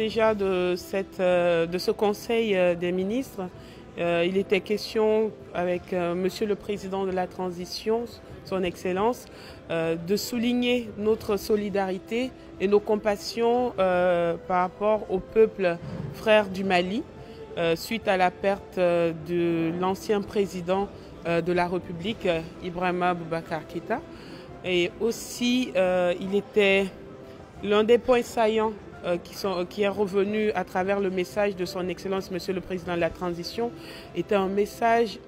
déjà de ce Conseil des ministres, il était question avec Monsieur le Président de la Transition, Son Excellence, de souligner notre solidarité et nos compassions par rapport au peuple frère du Mali, suite à la perte de l'ancien président de la République, Ibrahima Boubacar Keïta. Et aussi, il était l'un des points saillants qui est revenu à travers le message de Son Excellence, Monsieur le Président de la Transition, était un message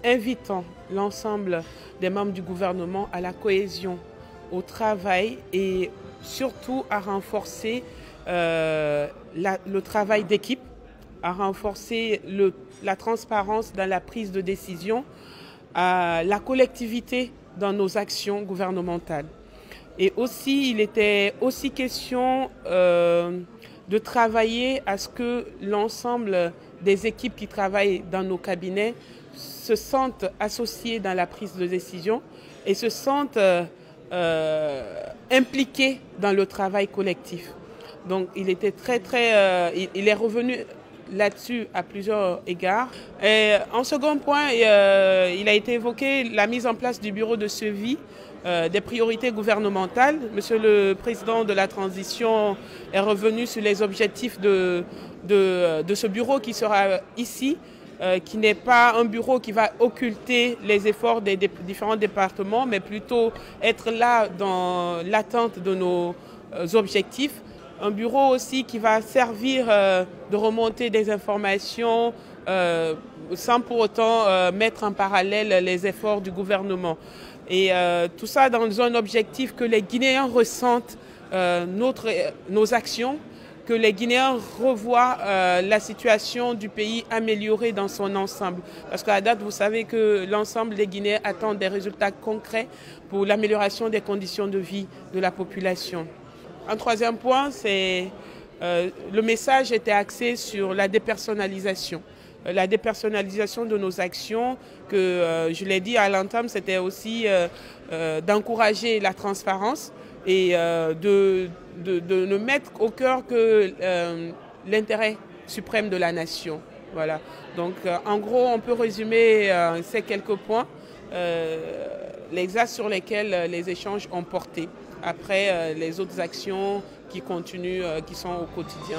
invitant l'ensemble des membres du gouvernement à la cohésion, au travail et surtout à renforcer le travail d'équipe, à renforcer la transparence dans la prise de décision, la collectivité dans nos actions gouvernementales. Et aussi, il était aussi question de travailler à ce que l'ensemble des équipes qui travaillent dans nos cabinets se sentent associées dans la prise de décision et se sentent impliquées dans le travail collectif. Donc, il était il est revenu là-dessus à plusieurs égards. Et en second point, il a été évoqué la mise en place du bureau de suivi des priorités gouvernementales. Monsieur le Président de la Transition est revenu sur les objectifs de ce bureau qui sera ici, qui n'est pas un bureau qui va occulter les efforts des différents départements, mais plutôt être là dans l'attente de nos objectifs. Un bureau aussi qui va servir de remonter des informations sans pour autant mettre en parallèle les efforts du gouvernement. Et tout ça dans un objectif que les Guinéens ressentent nos actions, que les Guinéens revoient la situation du pays améliorée dans son ensemble. Parce qu'à date, vous savez que l'ensemble des Guinéens attendent des résultats concrets pour l'amélioration des conditions de vie de la population. Un troisième point, c'est le message était axé sur la dépersonnalisation. La dépersonnalisation de nos actions, que je l'ai dit à l'entame, c'était aussi d'encourager la transparence et de ne mettre au cœur que l'intérêt suprême de la nation. Voilà. Donc en gros, on peut résumer ces quelques points, les axes sur lesquels les échanges ont porté. Après, les autres actions qui continuent, qui sont au quotidien.